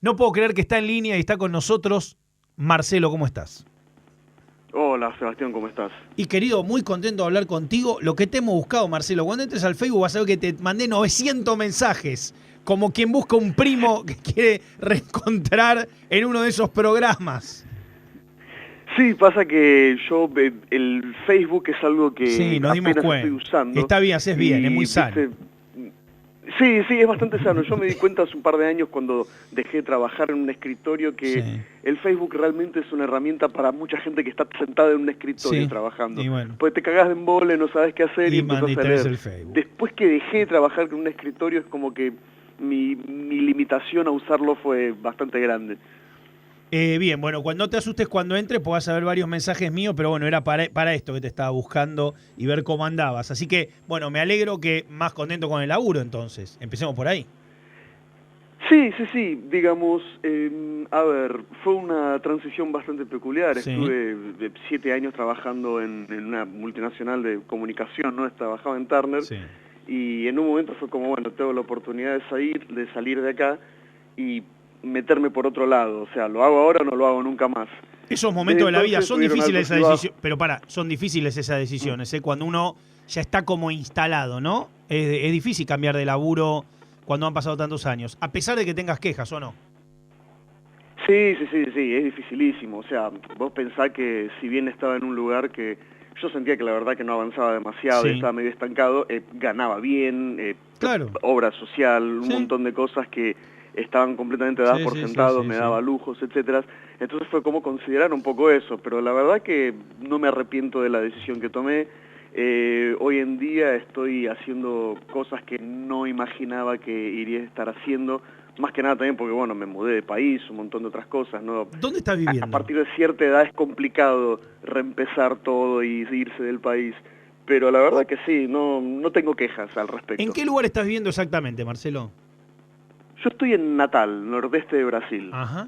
No puedo creer que está en línea y está con nosotros. Marcelo, ¿cómo estás? Hola Sebastián, ¿cómo estás? Y querido, muy contento de hablar contigo. Lo que te hemos buscado, Marcelo, cuando entres al Facebook vas a ver que te mandé 900 mensajes, como quien busca un primo que quiere reencontrar en uno de esos programas. Sí, pasa que yo, el Facebook es algo Sí, que nos dimos apenas estoy cuenta. usando Está bien, haces bien, es muy y, sano. viste, sí, sí, es bastante sano. Yo me di cuenta hace un par de años cuando dejé de trabajar en un escritorio que Sí, el Facebook realmente es una herramienta para mucha gente que está sentada en un escritorio sí, trabajando. y bueno, Pues te cagás de embole, no sabes qué hacer y y empezás a tenés leer. el Facebook. Después que dejé de trabajar con un escritorio es como que mi limitación a usarlo fue bastante grande. Bien, bueno, cuando no te asustes cuando entres, pues vas a ver varios mensajes míos, pero bueno, era para esto que te estaba buscando y ver cómo andabas. Así que, bueno, me alegro que más contento con el laburo entonces. Empecemos por ahí. Sí, sí, sí, digamos, a ver, fue una transición bastante peculiar. Sí, Estuve 7 años trabajando en una multinacional de comunicación, ¿no? Trabajaba en Turner sí. y en un momento fue como, bueno, tengo la oportunidad de salir de acá y meterme por otro lado. O sea, ¿lo hago ahora o no lo hago nunca más? Esos Desde momentos de la vida entonces son tuvieron difíciles altos y esas bajos. decisiones, pero son difíciles esas decisiones, ¿eh? Cuando uno ya está como instalado, ¿no? Es difícil cambiar de laburo cuando han pasado tantos años, a pesar de que tengas quejas o no. Sí, sí, sí, sí, es dificilísimo. O sea, vos pensás que si bien estaba en un lugar que yo sentía que la verdad que no avanzaba demasiado y Sí, estaba medio estancado, ganaba bien, claro. obra social, un Sí, montón de cosas que estaban completamente dadas sí, por sí, sí, sentados, sí, me sí. daba lujos, etcétera. Entonces fue como considerar un poco eso, pero la verdad que no me arrepiento de la decisión que tomé. Hoy en día estoy haciendo cosas que no imaginaba que iría a estar haciendo, más que nada también porque, bueno, me mudé de país, un montón de otras cosas, ¿no? ¿Dónde estás A viviendo? partir de cierta edad es complicado reempezar todo y irse del país, pero la verdad que sí, no tengo quejas al ¿En respecto. qué lugar estás viviendo exactamente, Marcelo? Yo estoy en Natal, nordeste de Brasil. Ajá.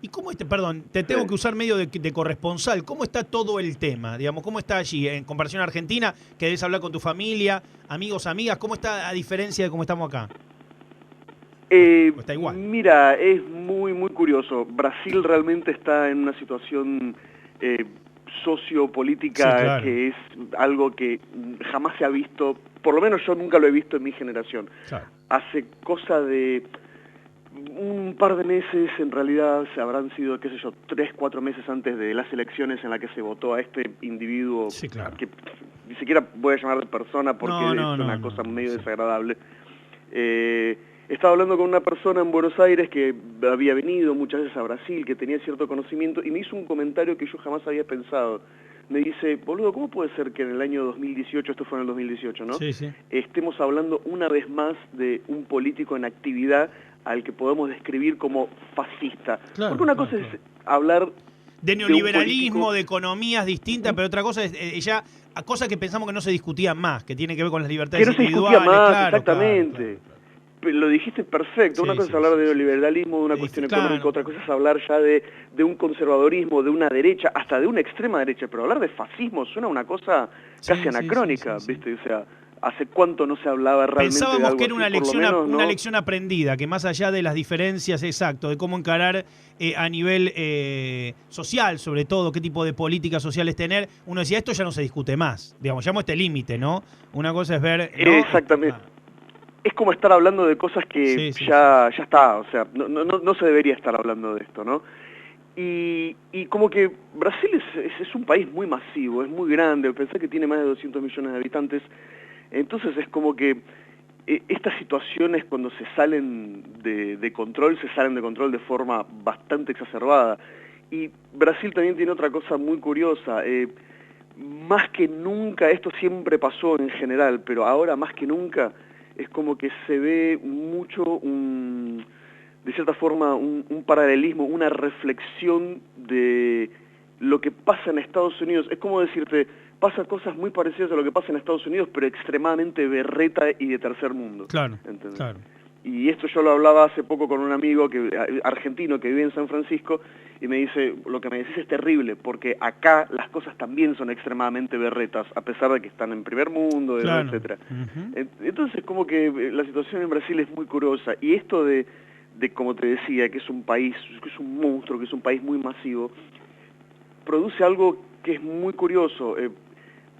¿Y cómo perdón, te Sí. tengo que usar medio de corresponsal, ¿cómo está todo el tema? Digamos, ¿cómo está allí en comparación a Argentina, que debes hablar con tu familia, amigos, amigas? ¿Cómo está a diferencia de cómo estamos acá? ¿O está igual? Mira, es muy, muy curioso. Brasil realmente está en una situación eh, Sí, sociopolítica claro, que es algo que jamás se ha visto, por lo menos yo nunca lo he visto en mi generación. claro. Hace cosa de un par de meses, en realidad se habrán sido, qué sé yo, 3, 4 meses antes de las elecciones en la que se votó a este individuo Sí, claro. que ni siquiera voy a llamar de persona No, porque no, es no, una no, cosa no, medio sí. desagradable. Estaba hablando con una persona en Buenos Aires que había venido muchas veces a Brasil, que tenía cierto conocimiento, y me hizo un comentario que yo jamás había pensado. Me dice, boludo, ¿cómo puede ser que en el año 2018, esto fue en el 2018, ¿no? Sí, sí. Estemos hablando una vez más de un político en actividad al que podemos describir como fascista? Porque Claro, una claro, cosa es claro. hablar De de un neoliberalismo, político. de economías distintas, pero otra cosa es ya a cosas que pensamos que no se discutían más, que tiene que ver con las Que libertades no se discutía individuales, más, claro, claro, exactamente. claro, claro. Lo dijiste perfecto. Una Sí, cosa es sí, hablar sí, de sí, sí. neoliberalismo, de una cuestión económica, Claro, otra claro. cosa es hablar ya de un conservadorismo, de una derecha, hasta de una extrema derecha, pero hablar de fascismo suena una cosa casi Sí, sí, sí, sí, anacrónica, sí. ¿viste? O sea, ¿hace cuánto no se hablaba realmente de Pensábamos que algo era así? Por lo menos, una ¿no? lección aprendida, que más allá de las diferencias, exacto, de cómo encarar a nivel social, sobre todo, qué tipo de políticas sociales tener, uno decía, esto ya no se discute más. Digamos, llamo este límite, ¿no? Una cosa es ver, ¿no? Exactamente. Claro. Es como estar hablando de cosas que Sí, sí, sí, sí. ya está, o sea, no se debería estar hablando de esto, ¿no? Y como que Brasil es un país muy masivo, es muy grande, pensé que tiene más de 200 millones de habitantes, entonces es como que estas situaciones cuando se salen de control, se salen de control de forma bastante exacerbada. Y Brasil también tiene otra cosa muy curiosa, más que nunca, esto siempre pasó en general, pero ahora más que nunca es como que se ve mucho de cierta forma un paralelismo, una reflexión de lo que pasa en Estados Unidos. Es como decirte, pasa cosas muy parecidas a lo que pasa en Estados Unidos, pero extremadamente berreta y de tercer mundo, Claro, ¿entendés? claro. Y esto yo lo hablaba hace poco con un amigo argentino que vive en San Francisco y me dice, lo que me decís es terrible, porque acá las cosas también son extremadamente berretas, a pesar de que están en primer mundo, Claro. etcétera. Ujú. Entonces como que la situación en Brasil es muy curiosa, y esto de, como te decía, que es un país, que es un monstruo, que es un país muy masivo, produce algo que es muy curioso.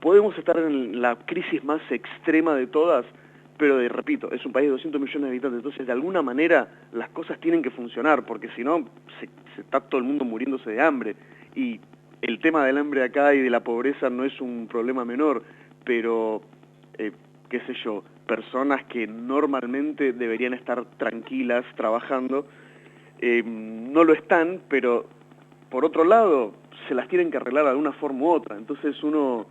Podemos estar en la crisis más extrema de todas, pero repito, es un país de 200 millones de habitantes, entonces de alguna manera las cosas tienen que funcionar, porque si no, se está todo el mundo muriéndose de hambre. Y el tema del hambre acá y de la pobreza no es un problema menor, pero, qué sé yo, personas que normalmente deberían estar tranquilas trabajando, no lo están, pero por otro lado se las tienen que arreglar de alguna forma u otra. Entonces uno,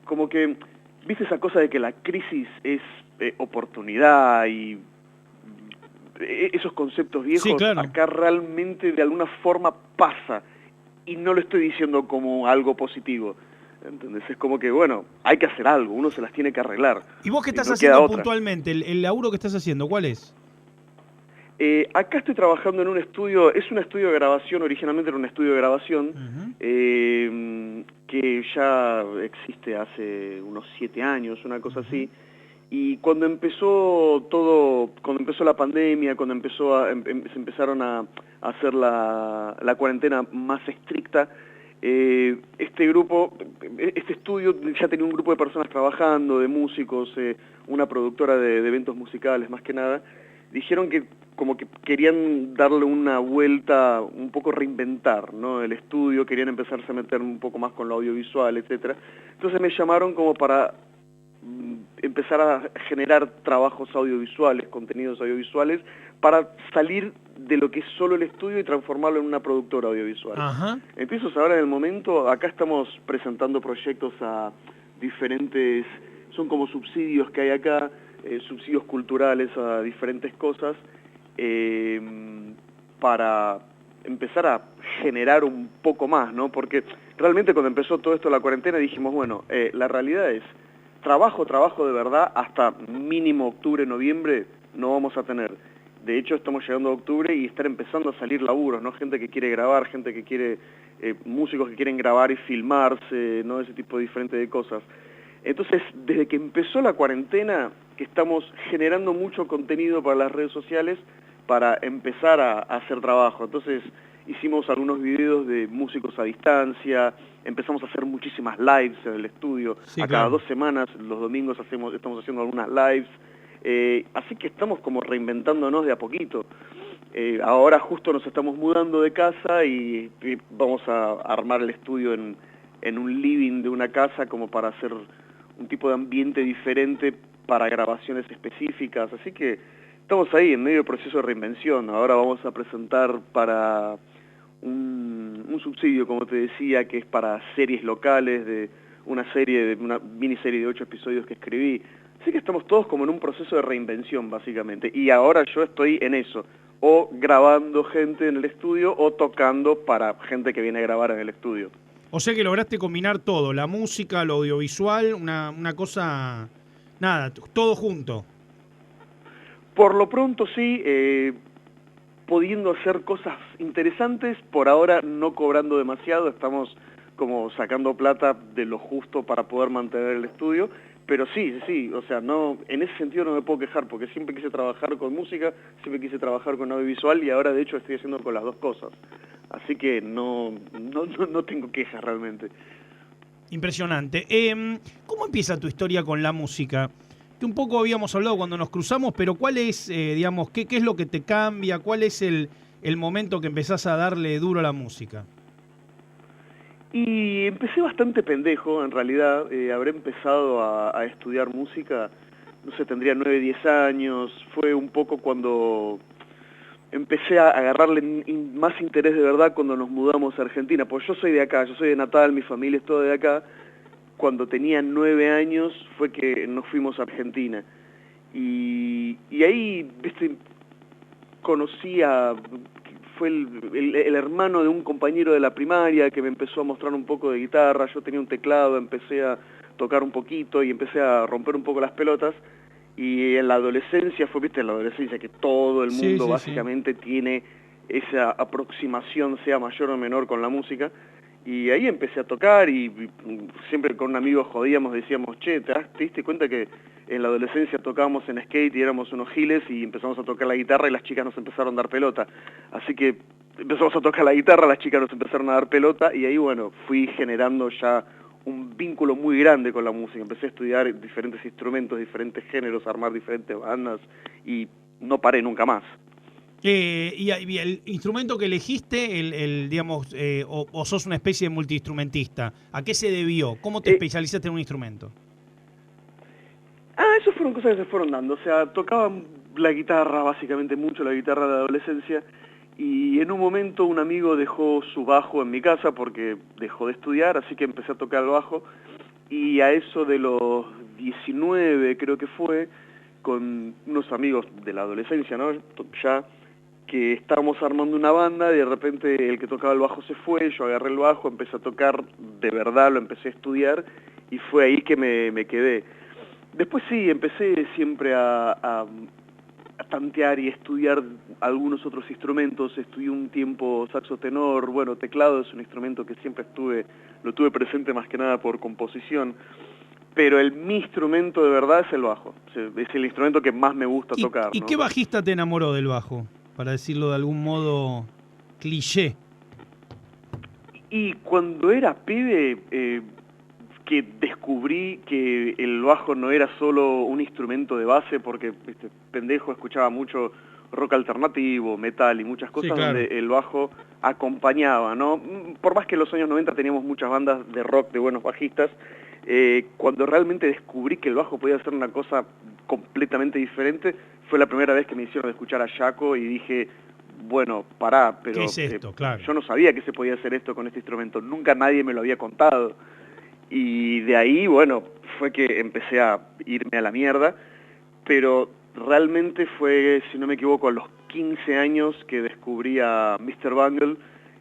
como que, ¿viste esa cosa de que la crisis es oportunidad y esos conceptos Sí, viejos? claro. Acá realmente de alguna forma pasa, y no lo estoy diciendo como algo positivo, ¿entendés? Es como que, bueno, hay que hacer algo, uno se las tiene que arreglar, ¿Y vos qué y estás no queda haciendo otra. puntualmente? ¿El laburo que estás haciendo, cuál es? Acá estoy trabajando en un estudio, es un estudio de grabación, originalmente era un estudio de grabación, Ujú. que ya existe hace unos 7 años, una cosa Ujú. así, y cuando empezó todo, cuando empezó la pandemia, cuando empezó se empezaron a hacer la cuarentena más estricta, este estudio ya tenía un grupo de personas trabajando, de músicos, una productora de eventos musicales más que nada. Dijeron que como que querían darle una vuelta, un poco reinventar, ¿no? El estudio, querían empezarse a meter un poco más con lo audiovisual, etcétera. Entonces me llamaron como para empezar a generar trabajos audiovisuales, contenidos audiovisuales, para salir de lo que es solo el estudio y transformarlo en una productora audiovisual. Ajá. Entonces ahora en el momento, acá estamos presentando proyectos a diferentes, son como subsidios que hay acá, subsidios culturales a diferentes cosas, eh, para empezar a generar un poco más, ¿no? Porque realmente cuando empezó todo esto de la cuarentena dijimos, bueno, la realidad es, trabajo de verdad, hasta mínimo octubre, noviembre, no vamos a tener. De hecho, estamos llegando a octubre y están empezando a salir laburos, ¿no? Gente que quiere grabar, gente que quiere, músicos que quieren grabar y filmarse, ¿no? Ese tipo diferente de cosas. Entonces, desde que empezó la cuarentena, que estamos generando mucho contenido para las redes sociales para empezar a hacer trabajo. Entonces, hicimos algunos videos de músicos a distancia, empezamos a hacer muchísimas lives en el estudio. Sí, A cada claro. 2 semanas, los domingos estamos haciendo algunas lives. Así que estamos como reinventándonos de a poquito. Ahora justo nos estamos mudando de casa y vamos a armar el estudio en un living de una casa como para hacer un tipo de ambiente diferente para grabaciones específicas. Así que estamos ahí en medio del proceso de reinvención. Ahora vamos a presentar para un subsidio, como te decía, que es para series locales, de una miniserie de 8 episodios que escribí. Así que estamos todos como en un proceso de reinvención, básicamente. Y ahora yo estoy en eso, o grabando gente en el estudio, o tocando para gente que viene a grabar en el estudio. O sea que lograste combinar todo, la música, lo audiovisual, una cosa, nada, todo junto. Por lo pronto sí, pudiendo hacer cosas interesantes, por ahora no cobrando demasiado, estamos como sacando plata de lo justo para poder mantener el estudio, pero sí, o sea, no, en ese sentido no me puedo quejar, porque siempre quise trabajar con música, siempre quise trabajar con audiovisual, y ahora de hecho estoy haciendo con las dos cosas, así que no tengo quejas realmente. Impresionante. ¿Cómo empieza tu historia con la música? Que un poco habíamos hablado cuando nos cruzamos, pero ¿cuál es, digamos, qué es lo que te cambia? ¿Cuál es el momento que empezás a darle duro a la música? Y empecé bastante pendejo, en realidad. Habré empezado a estudiar música, no sé, tendría 9, 10 años. Fue un poco cuando empecé a agarrarle más interés de verdad cuando nos mudamos a Argentina. Pues yo soy de acá, yo soy de Natal, mi familia es todo de acá. Cuando tenía 9 años fue que nos fuimos a Argentina. Y ahí, viste, conocí a... fue el hermano de un compañero de la primaria que me empezó a mostrar un poco de guitarra. Yo tenía un teclado, empecé a tocar un poquito y empecé a romper un poco las pelotas. Y en la adolescencia fue, viste, en la adolescencia que todo el Sí, mundo sí, sí. básicamente tiene esa aproximación, sea mayor o menor, con la música. Y ahí empecé a tocar y siempre con un amigo jodíamos, decíamos, che, ¿te diste cuenta que en la adolescencia tocábamos en skate y éramos unos giles y empezamos a tocar la guitarra y las chicas nos empezaron a dar pelota. Así que empezamos a tocar la guitarra, las chicas nos empezaron a dar pelota y ahí, bueno, fui generando ya un vínculo muy grande con la música. Empecé a estudiar diferentes instrumentos, diferentes géneros, a armar diferentes bandas y no paré nunca más. Y el instrumento que elegiste, digamos, o sos una especie de multiinstrumentista, ¿a qué se debió? ¿Cómo te especializaste en un instrumento? Eso fueron cosas que se fueron dando. O sea, tocaba la guitarra, básicamente mucho la guitarra de la adolescencia, y en un momento un amigo dejó su bajo en mi casa porque dejó de estudiar, así que empecé a tocar el bajo, y a eso de los 19 creo que fue, con unos amigos de la adolescencia, ¿no? Ya que estábamos armando una banda, y de repente el que tocaba el bajo se fue, yo agarré el bajo, empecé a tocar de verdad, lo empecé a estudiar, y fue ahí que me quedé. Después sí, empecé siempre a tantear y estudiar algunos otros instrumentos. Estudié un tiempo saxo tenor, bueno, teclado es un instrumento que siempre lo tuve presente más que nada por composición, pero mi instrumento de verdad es el bajo. O sea, es el instrumento que más me gusta tocar, ¿Y ¿no? qué bajista te enamoró del bajo? Para decirlo de algún modo cliché. Y cuando era pibe, que descubrí que el bajo no era solo un instrumento de base, porque pendejo escuchaba mucho rock alternativo, metal y muchas cosas, sí, claro, donde el bajo acompañaba, ¿no? Por más que en los años 90 teníamos muchas bandas de rock de buenos bajistas, cuando realmente descubrí que el bajo podía ser una cosa completamente diferente, fue la primera vez que me hicieron escuchar a Jaco y dije, bueno, pará, pero ¿qué es esto? Claro. yo no sabía que se podía hacer esto con este instrumento, nunca nadie me lo había contado. Y de ahí, bueno, fue que empecé a irme a la mierda, pero realmente fue, si no me equivoco, a los 15 años que descubrí a Mr. Bungle,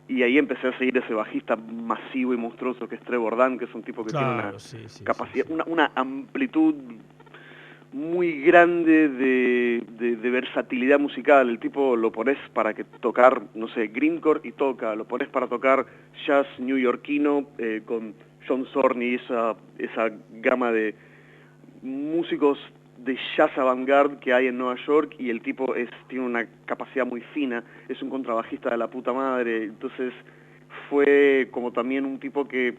y ahí empecé a seguir ese bajista masivo y monstruoso que es Trevor Dunn, que es un tipo que tiene una capacidad, sí. Una amplitud muy grande de versatilidad musical. El tipo lo pones para que tocar, no sé, grindcore y toca, lo pones para tocar jazz newyorkino con John Zorn y esa gama de músicos de jazz avant-garde que hay en Nueva York, y el tipo tiene una capacidad muy fina, es un contrabajista de la puta madre. Entonces fue como también un tipo que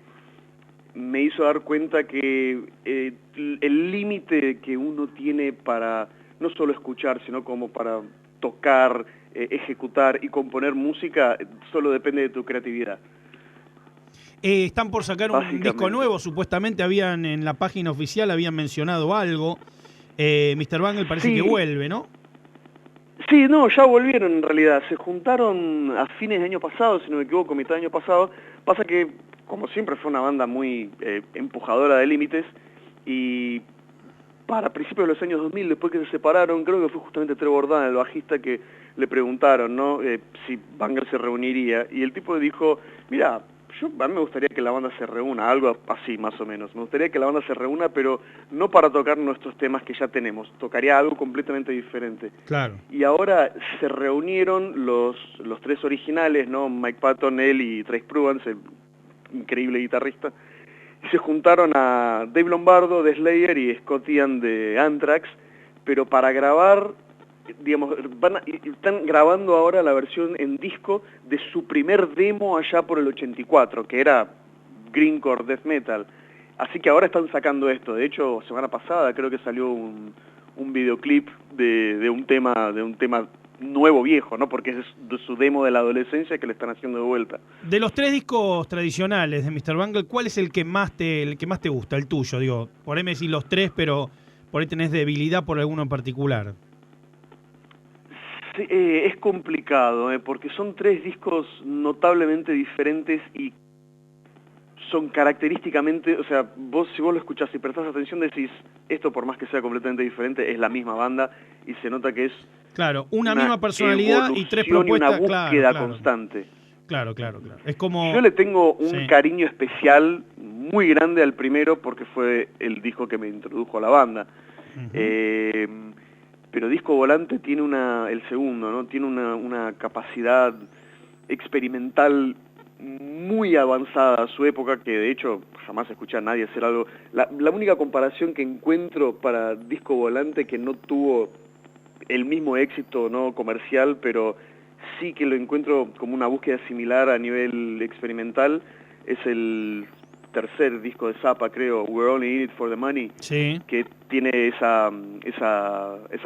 me hizo dar cuenta que el límite que uno tiene para no solo escuchar, sino como para tocar, ejecutar y componer música, solo depende de tu creatividad. Están por sacar un disco nuevo, supuestamente en la página oficial habían mencionado algo. Mr. Bungle parece que vuelve, ¿no? Sí, no, ya volvieron en realidad. Se juntaron a fines de año pasado, si no me equivoco, mitad de año pasado. Pasa que, como siempre, fue una banda muy empujadora de límites, y para principios de los años 2000, después que se separaron, creo que fue justamente Trevor Dunn, el bajista, que le preguntaron, ¿no?, si Bungle se reuniría, y el tipo dijo, mira, a mí me gustaría que la banda se reúna, algo así más o menos. Me gustaría que la banda se reúna, pero no para tocar nuestros temas que ya tenemos. Tocaría algo completamente diferente. Claro. Y ahora se reunieron los tres originales, ¿no? Mike Patton, él y Trace Pruvance, el increíble guitarrista. Y se juntaron a Dave Lombardo de Slayer y Scott Ian de Anthrax, pero para grabar, digamos, están grabando ahora la versión en disco de su primer demo allá por el 84, que era grindcore death metal. Así que ahora están sacando esto. De hecho, semana pasada creo que salió un videoclip de un tema nuevo viejo, ¿no? Porque es de su demo de la adolescencia que le están haciendo de vuelta. De los tres discos tradicionales de Mr. Bungle, ¿cuál es el que más te gusta, el tuyo? Digo, por ahí me decís los tres, pero por ahí tenés debilidad por alguno en particular. Sí, es complicado, porque son tres discos notablemente diferentes y son característicamente, o sea, si vos lo escuchás y prestás atención, decís, esto por más que sea completamente diferente, es la misma banda, y se nota que es claro, una misma personalidad y tres propuestas, y una búsqueda constante. Claro. Es como... Yo le tengo un cariño especial muy grande al primero porque fue el disco que me introdujo a la banda. Pero Disco Volante tiene el segundo, ¿no? Tiene una capacidad experimental muy avanzada a su época, que de hecho jamás escuché a nadie hacer algo. La única comparación que encuentro para Disco Volante, que no tuvo el mismo éxito no comercial, pero sí que lo encuentro como una búsqueda similar a nivel experimental, es el tercer disco de Zappa, creo, We're Only In It For The Money, Sí, que tiene esa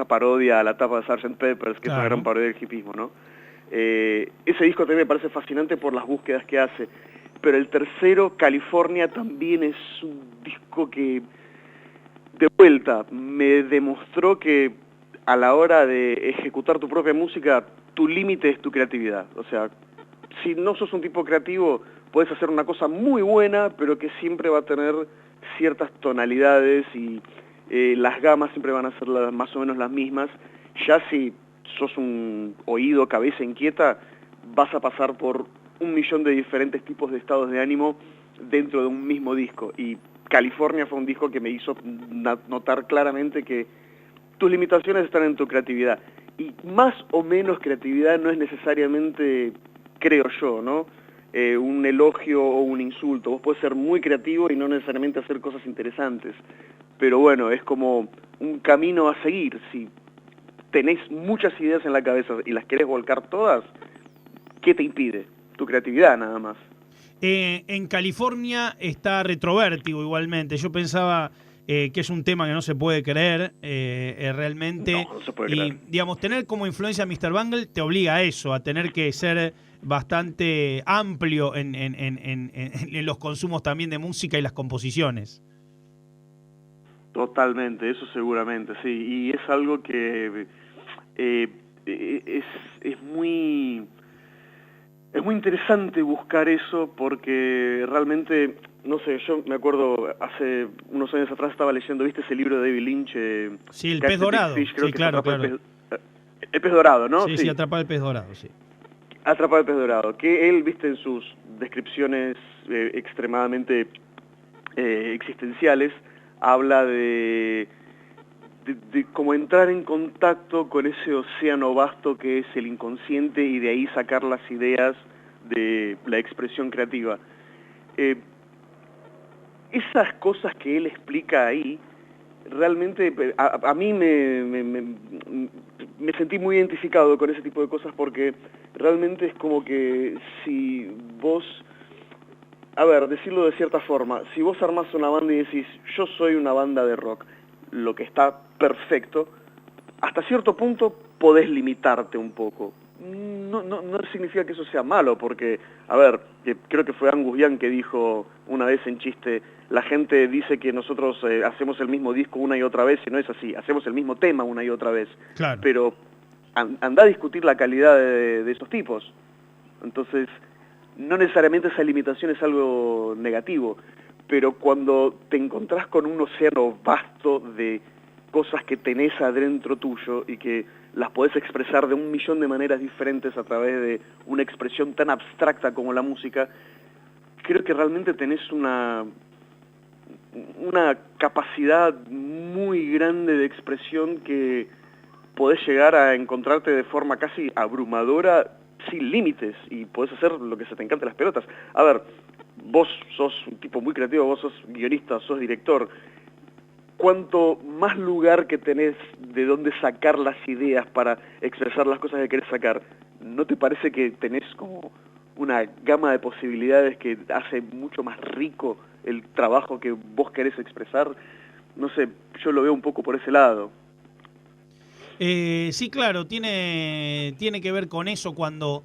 parodia a la tapa de Sgt. Pepper's, que es una claro. gran parodia del hipismo, ¿no? Ese disco también me parece fascinante por las búsquedas que hace, pero el tercero, California, también es un disco que, de vuelta, me demostró que a la hora de ejecutar tu propia música, tu límite es tu creatividad. O sea, si no sos un tipo creativo, puedes hacer una cosa muy buena, pero que siempre va a tener ciertas tonalidades y las gamas siempre van a ser más o menos las mismas. Ya si sos un oído, cabeza inquieta, vas a pasar por 1.000.000 de diferentes tipos de estados de ánimo dentro de un mismo disco. Y California fue un disco que me hizo notar claramente que tus limitaciones están en tu creatividad. Y más o menos creatividad no es necesariamente, creo yo, ¿no? Un elogio o un insulto. Vos podés ser muy creativo y no necesariamente hacer cosas interesantes. Pero bueno, es como un camino a seguir. Si tenés muchas ideas en la cabeza y las querés volcar todas, ¿qué te impide? Tu creatividad nada más. En California está Retrovértigo igualmente. Yo pensaba que es un tema que no se puede creer realmente. No se puede Y, creer. digamos, tener como influencia a Mr. Bungle te obliga a eso, a tener que ser bastante amplio en los consumos también de música y las composiciones. Totalmente, eso seguramente, sí. Y es algo que es muy interesante buscar eso porque realmente, no sé, yo me acuerdo hace unos años atrás estaba leyendo, ¿viste ese libro de David Lynch? Sí, el Catch pez the Big dorado. Fish, creo Sí, que se claro, atrapa claro. el pez dorado, ¿no? Sí, sí, atrapar el pez dorado, sí. Atrapar el pez dorado, que él, viste, en sus descripciones extremadamente existenciales, habla de cómo entrar en contacto con ese océano vasto que es el inconsciente y de ahí sacar las ideas de la expresión creativa. Esas cosas que él explica ahí, realmente a mí me sentí muy identificado con ese tipo de cosas porque realmente es como que si vos, a ver, decirlo de cierta forma, si vos armás una banda y decís, yo soy una banda de rock, lo que está perfecto, hasta cierto punto podés limitarte un poco. No significa que eso sea malo, porque, a ver, creo que fue Angus Young que dijo una vez en chiste, la gente dice que nosotros hacemos el mismo disco una y otra vez, y no es así, hacemos el mismo tema una y otra vez. Claro. Pero anda a discutir la calidad de esos tipos. Entonces, no necesariamente esa limitación es algo negativo, pero cuando te encontrás con un océano vasto de cosas que tenés adentro tuyo y que las podés expresar de 1.000.000 de maneras diferentes a través de una expresión tan abstracta como la música, creo que realmente tenés una capacidad muy grande de expresión que podés llegar a encontrarte de forma casi abrumadora sin límites y podés hacer lo que se te encante las pelotas. A ver, vos sos un tipo muy creativo, vos sos guionista, sos director. Cuanto más lugar que tenés de dónde sacar las ideas para expresar las cosas que querés sacar, ¿no te parece que tenés como una gama de posibilidades que hace mucho más rico el trabajo que vos querés expresar? No sé, yo lo veo un poco por ese lado. Sí, claro, tiene que ver con eso cuando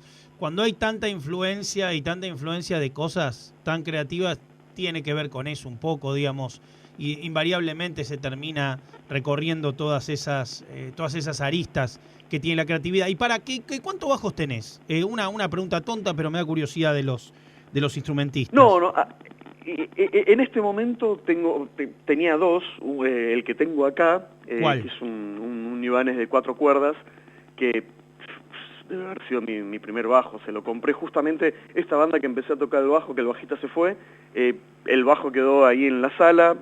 hay tanta influencia y tanta influencia de cosas tan creativas, tiene que ver con eso un poco, digamos, y invariablemente se termina recorriendo todas esas aristas que tiene la creatividad. ¿Y para cuántos bajos tenés? Una pregunta tonta, pero me da curiosidad de los instrumentistas. No, en este momento tenía dos, el que tengo acá, ¿Cuál? que es un Ibanez de 4 cuerdas, que debe haber sido mi primer bajo, se lo compré justamente esta banda que empecé a tocar el bajo, que el bajista se fue, el bajo quedó ahí en la sala,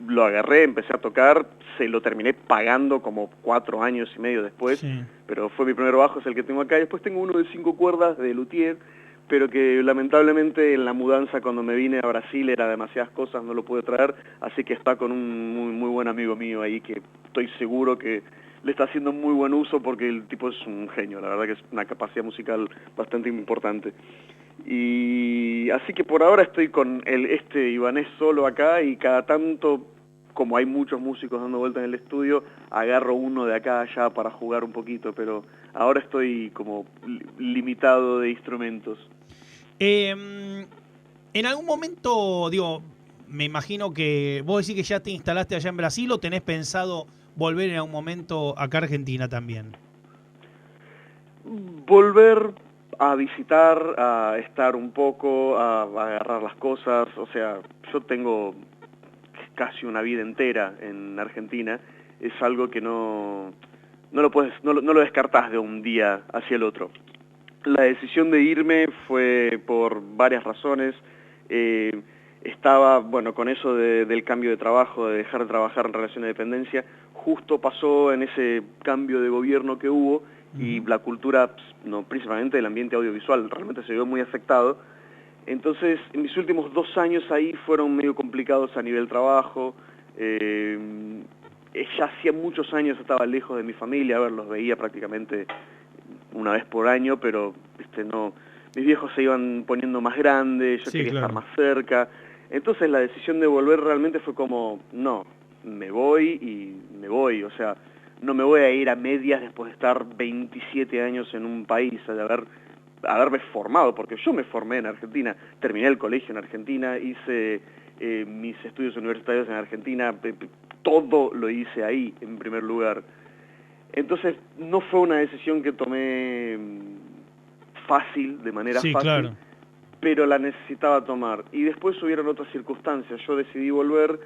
lo agarré, empecé a tocar, se lo terminé pagando como 4 años y medio después, Sí. pero fue mi primer bajo, es el que tengo acá, y después tengo uno de 5 cuerdas de luthier, pero que lamentablemente en la mudanza cuando me vine a Brasil era demasiadas cosas, no lo pude traer, así que está con un muy buen amigo mío ahí que estoy seguro que le está haciendo muy buen uso porque el tipo es un genio, la verdad que es una capacidad musical bastante importante. Y así que por ahora estoy con este Ibanez solo acá y cada tanto, como hay muchos músicos dando vueltas en el estudio, agarro uno de acá allá para jugar un poquito, pero ahora estoy como limitado de instrumentos. En algún momento, digo, me imagino que vos decís que ya te instalaste allá en Brasil o tenés pensado volver en algún momento acá a Argentina también. Volver a visitar, a estar un poco, a agarrar las cosas, o sea, yo tengo casi una vida entera en Argentina, es algo que no lo descartás de un día hacia el otro. La decisión de irme fue por varias razones. Estaba, bueno, con eso del cambio de trabajo, de dejar de trabajar en relación de dependencia, justo pasó en ese cambio de gobierno que hubo y la cultura, no, principalmente el ambiente audiovisual, realmente se vio muy afectado. Entonces, en mis últimos 2 años ahí fueron medio complicados a nivel trabajo. Ya hacía muchos años estaba lejos de mi familia, a ver, los veía prácticamente una vez por año, pero no, mis viejos se iban poniendo más grandes, yo quería estar más cerca. Entonces la decisión de volver realmente fue como, no, me voy y me voy, o sea, no me voy a ir a medias después de estar 27 años en un país, de haberme formado, porque yo me formé en Argentina, terminé el colegio en Argentina, hice mis estudios universitarios en Argentina, todo lo hice ahí en primer lugar. Entonces no fue una decisión que tomé fácil, de manera fácil, claro, pero la necesitaba tomar. Y después hubieron otras circunstancias, yo decidí volver,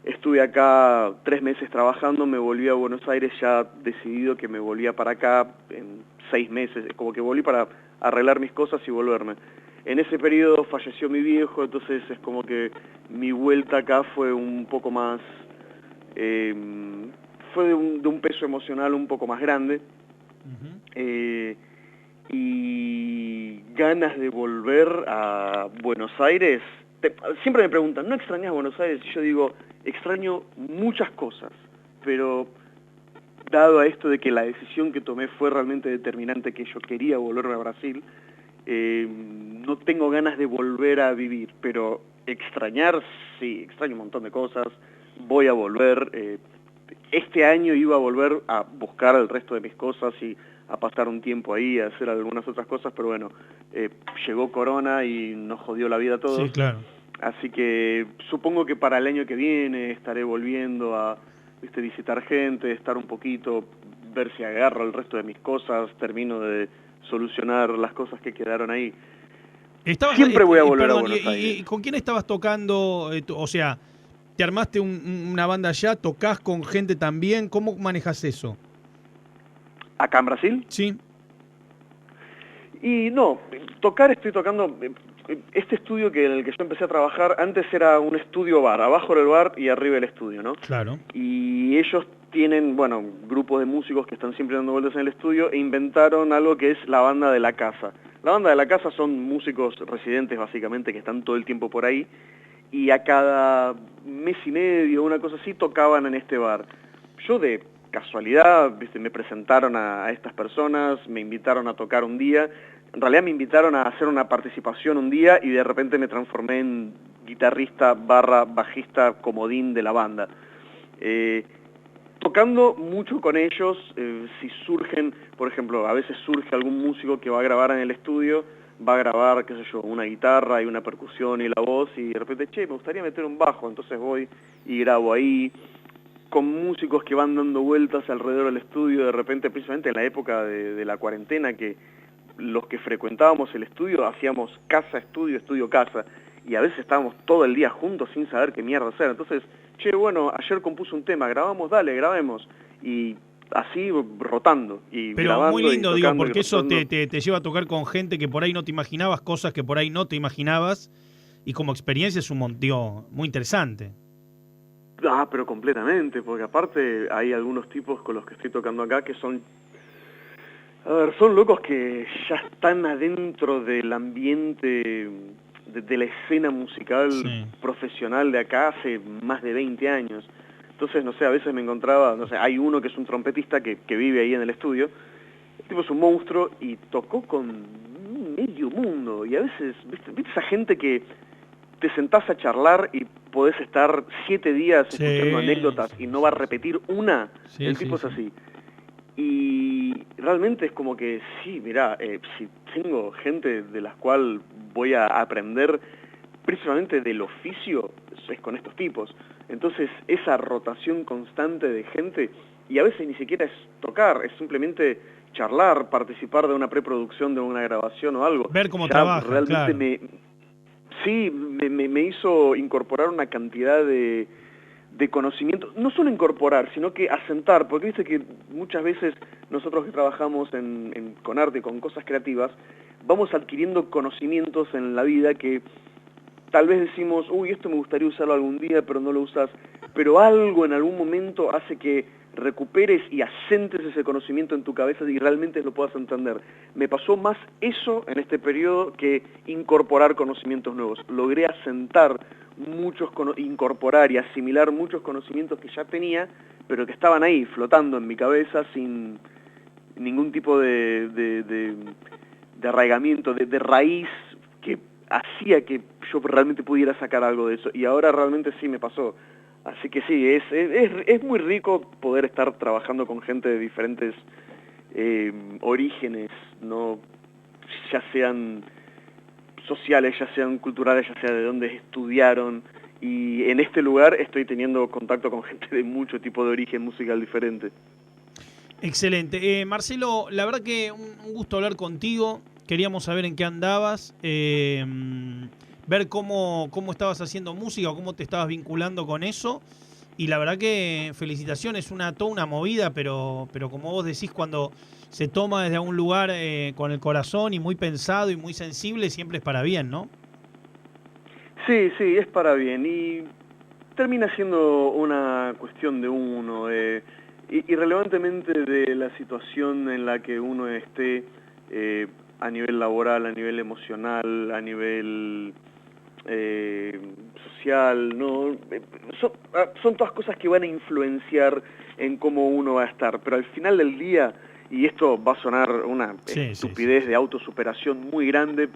estuve acá 3 meses trabajando, me volví a Buenos Aires ya decidido que me volvía para acá en 6 meses, como que volví para arreglar mis cosas y volverme. En ese periodo falleció mi viejo, entonces es como que mi vuelta acá fue un poco más, fue de un peso emocional un poco más grande. Y ganas de volver a Buenos Aires. Siempre me preguntan, ¿no extrañas Buenos Aires? Y yo digo, extraño muchas cosas, pero dado a esto de que la decisión que tomé fue realmente determinante, que yo quería volverme a Brasil, no tengo ganas de volver a vivir, pero extrañar, sí, extraño un montón de cosas, voy a volver. Este año iba a volver a buscar el resto de mis cosas y a pasar un tiempo ahí, a hacer algunas otras cosas, pero bueno, llegó Corona y nos jodió la vida a todos. Sí, claro. Así que supongo que para el año que viene estaré volviendo a visitar gente, estar un poquito, ver si agarro el resto de mis cosas, termino de solucionar las cosas que quedaron ahí. Siempre voy a volver a Buenos Aires. ¿Y con quién estabas tocando? O sea, ¿te armaste una banda allá? ¿Tocás con gente también? ¿Cómo manejas eso? ¿Acá en Brasil? Sí. Y no, estoy tocando. Este estudio en el que yo empecé a trabajar, antes era un estudio bar, abajo era el bar y arriba el estudio, ¿no? Claro. Y ellos tienen, bueno, grupos de músicos que están siempre dando vueltas en el estudio e inventaron algo que es la banda de la casa. La banda de la casa son músicos residentes básicamente que están todo el tiempo por ahí y a cada mes y medio, una cosa así, tocaban en este bar. Yo de casualidad, me presentaron a estas personas, me invitaron a tocar un día, en realidad me invitaron a hacer una participación un día y de repente me transformé en guitarrista / bajista comodín de la banda. Tocando mucho con ellos, si surgen, por ejemplo, a veces surge algún músico que va a grabar en el estudio, va a grabar, qué sé yo, una guitarra y una percusión y la voz y de repente, che, me gustaría meter un bajo, entonces voy y grabo ahí, con músicos que van dando vueltas alrededor del estudio, de repente, precisamente en la época de la cuarentena, que los que frecuentábamos el estudio hacíamos casa-estudio, estudio-casa, y a veces estábamos todo el día juntos sin saber qué mierda hacer, entonces, che, bueno, ayer compuse un tema, grabamos, dale, grabemos, y así rotando, y pero grabando muy lindo, y tocando, digo, porque eso te lleva a tocar con gente que por ahí no te imaginabas, cosas que por ahí no te imaginabas, y como experiencia es digo, muy interesante. Ah, pero completamente, porque aparte hay algunos tipos con los que estoy tocando acá que son A ver, son locos que ya están adentro del ambiente de la escena musical Sí. profesional de acá hace más de 20 años. Entonces, no sé, a veces me encontraba, no sé, hay uno que es un trompetista que vive ahí en el estudio. El tipo es un monstruo y tocó con medio mundo. Y a veces, ¿viste esa gente que te sentás a charlar y podés estar 7 días Sí, escuchando anécdotas y sí, no va a sí, sí. repetir una? Sí, El sí, tipo es sí. así. Y realmente es como que, sí, mirá, si tengo gente de las cual voy a aprender principalmente del oficio, es con estos tipos. Entonces, esa rotación constante de gente, y a veces ni siquiera es tocar, es simplemente charlar, participar de una preproducción, de una grabación o algo, Ver cómo ya trabajan, realmente claro. me hizo incorporar una cantidad de conocimiento, no solo incorporar, sino que asentar, porque viste que muchas veces nosotros que trabajamos con arte, con cosas creativas, vamos adquiriendo conocimientos en la vida que tal vez decimos, uy, esto me gustaría usarlo algún día, pero no lo usas, pero algo en algún momento hace que recuperes y asentes ese conocimiento en tu cabeza y realmente lo puedas entender. Me pasó más eso en este periodo que incorporar conocimientos nuevos. Logré asentar incorporar y asimilar muchos conocimientos que ya tenía, pero que estaban ahí, flotando en mi cabeza sin ningún tipo de arraigamiento, de raíz que hacía que yo realmente pudiera sacar algo de eso. Y ahora realmente sí me pasó. Así que sí, es muy rico poder estar trabajando con gente de diferentes orígenes, ¿no? Ya sean sociales, ya sean culturales, ya sea de dónde estudiaron. Y en este lugar estoy teniendo contacto con gente de mucho tipo de origen musical diferente. Excelente. Marcelo, la verdad que un gusto hablar contigo. Queríamos saber en qué andabas, ver cómo estabas haciendo música o cómo te estabas vinculando con eso. Y la verdad que felicitaciones, toda una movida, pero como vos decís, cuando se toma desde un lugar con el corazón y muy pensado y muy sensible, siempre es para bien, ¿no? Sí, sí, es para bien. Y termina siendo una cuestión de uno, irrelevantemente de la situación en la que uno esté a nivel laboral, a nivel emocional, a nivel eh, social, ¿no? Son todas cosas que van a influenciar en cómo uno va a estar, pero al final del día, y esto va a sonar una Sí, sí, sí, estupidez sí. de autosuperación muy grande,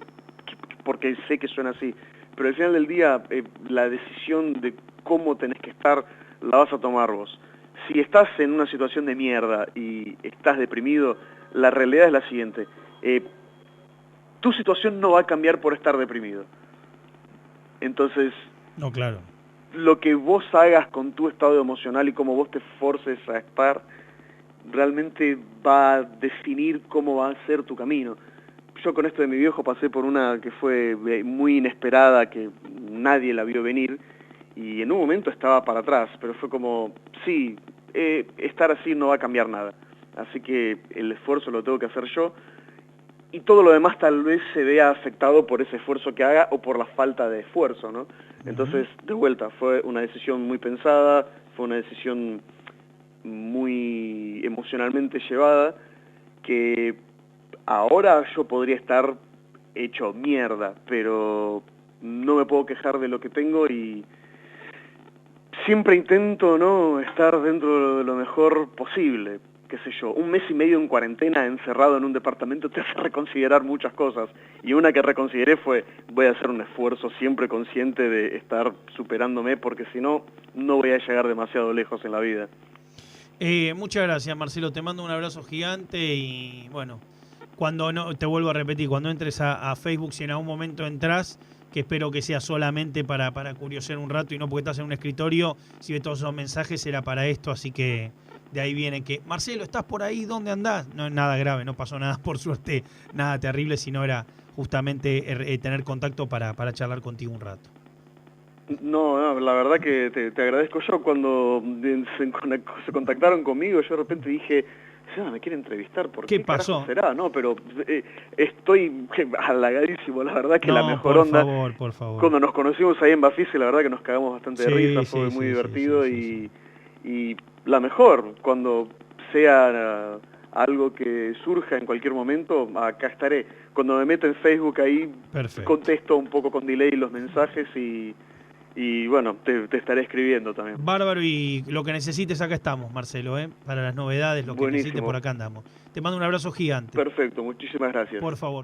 porque sé que suena así, pero al final del día la decisión de cómo tenés que estar la vas a tomar vos. Si estás en una situación de mierda y estás deprimido, la realidad es la siguiente, tu situación no va a cambiar por estar deprimido. Entonces, No, claro. lo que vos hagas con tu estado emocional y cómo vos te forces a estar, realmente va a definir cómo va a ser tu camino. Yo con esto de mi viejo pasé por una que fue muy inesperada, que nadie la vio venir, y en un momento estaba para atrás, pero fue como, sí, estar así no va a cambiar nada. Así que el esfuerzo lo tengo que hacer yo, y todo lo demás tal vez se vea afectado por ese esfuerzo que haga o por la falta de esfuerzo, ¿no? Ujú. Entonces, de vuelta, fue una decisión muy pensada, fue una decisión muy emocionalmente llevada, que ahora yo podría estar hecho mierda, pero no me puedo quejar de lo que tengo y siempre intento, ¿no?, estar dentro de lo mejor posible. Qué sé yo, un mes y medio en cuarentena encerrado en un departamento te hace reconsiderar muchas cosas. Y una que reconsideré fue, voy a hacer un esfuerzo siempre consciente de estar superándome, porque si no, no voy a llegar demasiado lejos en la vida. Muchas gracias, Marcelo. Te mando un abrazo gigante y bueno, cuando no, te vuelvo a repetir, cuando entres a Facebook, si en algún momento entras, que espero que sea solamente para curiosear un rato y no porque estás en un escritorio, si ves todos esos mensajes será para esto, así que de ahí viene que, Marcelo, ¿estás por ahí? ¿Dónde andás? No es nada grave, no pasó nada, por suerte, nada terrible, sino era justamente tener contacto para charlar contigo un rato. No, no, la verdad que te agradezco yo cuando se contactaron conmigo, yo de repente dije, me quiere entrevistar, ¿por ¿Qué qué carajo pasó? será? No, pero estoy halagadísimo, la verdad que la No, mejor por onda. favor, por favor. Cuando nos conocimos ahí en Bafise, la verdad que nos cagamos bastante de risa, Sí, fue sí, muy sí, sí, sí, divertido sí, sí. y la mejor, cuando sea algo que surja en cualquier momento, acá estaré. Cuando me meto en Facebook ahí, Perfecto. contesto un poco con delay los mensajes y bueno, te estaré escribiendo también. Bárbaro, y lo que necesites acá estamos, Marcelo, para las novedades, lo que necesites Buenísimo. por acá andamos. Te mando un abrazo gigante. Perfecto, muchísimas gracias. Por favor.